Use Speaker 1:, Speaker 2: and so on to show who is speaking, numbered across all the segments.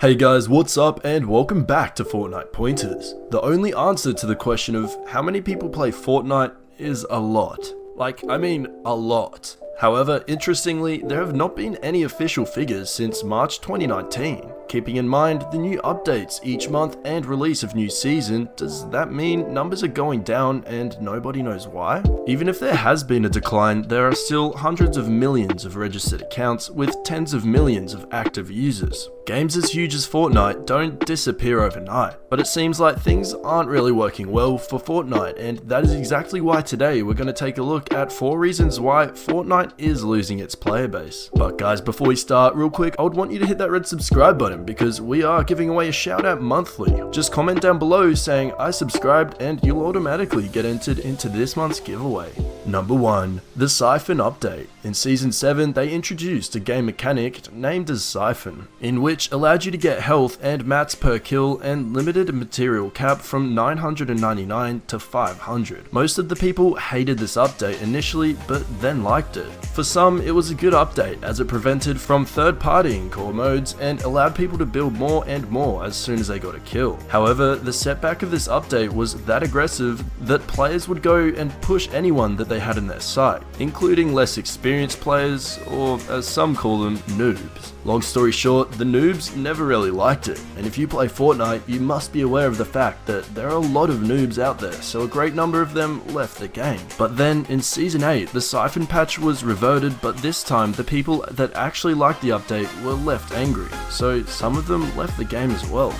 Speaker 1: Hey guys, what's up and welcome back to Fortnite Pointers. The only answer to the question of how many people play Fortnite is a lot. A lot. However, interestingly, there have not been any official figures since March 2019. Keeping in mind the new updates each month and release of new season, does that mean numbers are going down and nobody knows why? Even if there has been a decline, there are still hundreds of millions of registered accounts with tens of millions of active users. Games as huge as Fortnite don't disappear overnight, but it seems like things aren't really working well for Fortnite, and that is exactly why today we're going to take a look at 4 reasons why Fortnite is losing its player base. But guys, before we start, real quick, I would want you to hit that red subscribe button because we are giving away a shout out monthly. Just comment down below saying I subscribed and you'll automatically get entered into this month's giveaway. Number 1. The Siphon Update. In Season 7, they introduced a game mechanic named as Siphon, in which allowed you to get health and mats per kill and limited material cap from 999 to 500. Most of the people hated this update initially, but then liked it. For some, it was a good update as it prevented from third-partying core modes and allowed people to build more and more as soon as they got a kill. However, the setback of this update was that aggressive that players would go and push anyone that they had in their sight, including less experienced players, or as some call them, noobs. Long story short, the noobs never really liked it, and if you play Fortnite, you must be aware of the fact that there are a lot of noobs out there, so a great number of them left the game. But then, in Season 8, the Siphon patch was reverted, but this time the people that actually liked the update were left angry, so some of them left the game as well.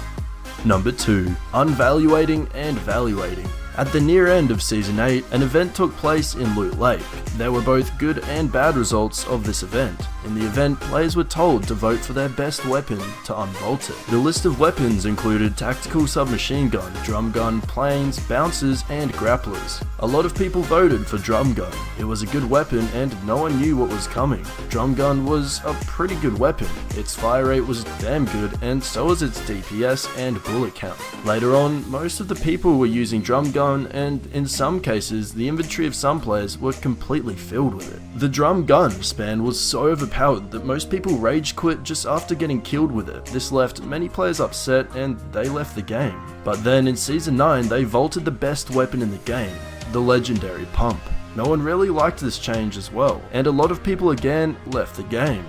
Speaker 1: Number 2. Unvaluating and valuating. At the near end of Season 8, an event took place in Loot Lake. There were both good and bad results of this event. In the event, players were told to vote for their best weapon to unvault it. The list of weapons included tactical submachine gun, drum gun, planes, bouncers, and grapplers. A lot of people voted for drum gun. It was a good weapon and no one knew what was coming. Drum gun was a pretty good weapon. Its fire rate was damn good and so was its DPS and bullet count. Later on, most of the people were using drum gun, and in some cases the inventory of some players were completely filled with it. The drum gun span was so overpowered that most people rage quit just after getting killed with it. This left many players upset and they left the game. But then in Season 9 they vaulted the best weapon in the game, the legendary pump. No one really liked this change as well, and a lot of people again left the game.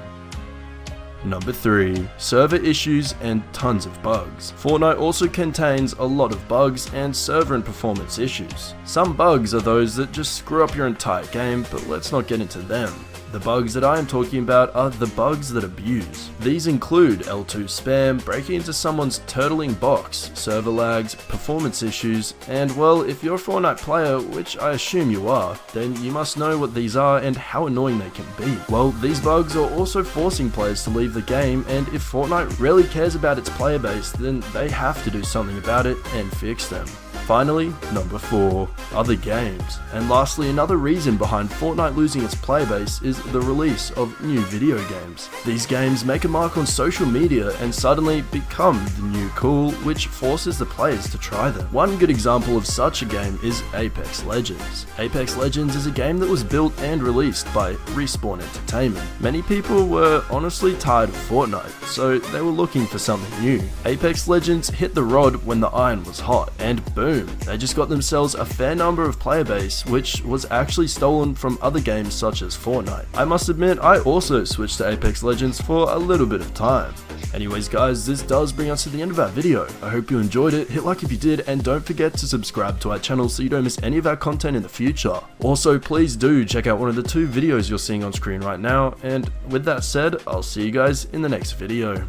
Speaker 1: Number 3. Server issues and tons of bugs. Fortnite also contains a lot of bugs and server and performance issues. Some bugs are those that just screw up your entire game, but let's not get into them. The bugs that I am talking about are the bugs that abuse. These include L2 spam, breaking into someone's turtling box, server lags, performance issues, and well, if you're a Fortnite player, which I assume you are, then you must know what these are and how annoying they can be. Well, these bugs are also forcing players to leave the game, and if Fortnite really cares about its player base, then they have to do something about it and fix them. Finally, number 4. Other games. And lastly, another reason behind Fortnite losing its player base is the release of new video games. These games make a mark on social media and suddenly become the new cool, which forces the players to try them. One good example of such a game is Apex Legends. Apex Legends is a game that was built and released by Respawn Entertainment. Many people were honestly tired of Fortnite, so they were looking for something new. Apex Legends hit the rod when the iron was hot, and boom, they just got themselves a fair number of player base, which was actually stolen from other games such as Fortnite. I must admit, I also switched to Apex Legends for a little bit of time. Anyways guys, this does bring us to the end of our video. I hope you enjoyed it, hit like if you did, and don't forget to subscribe to our channel so you don't miss any of our content in the future. Also, please do check out one of the 2 videos you're seeing on screen right now, and with that said, I'll see you guys in the next video.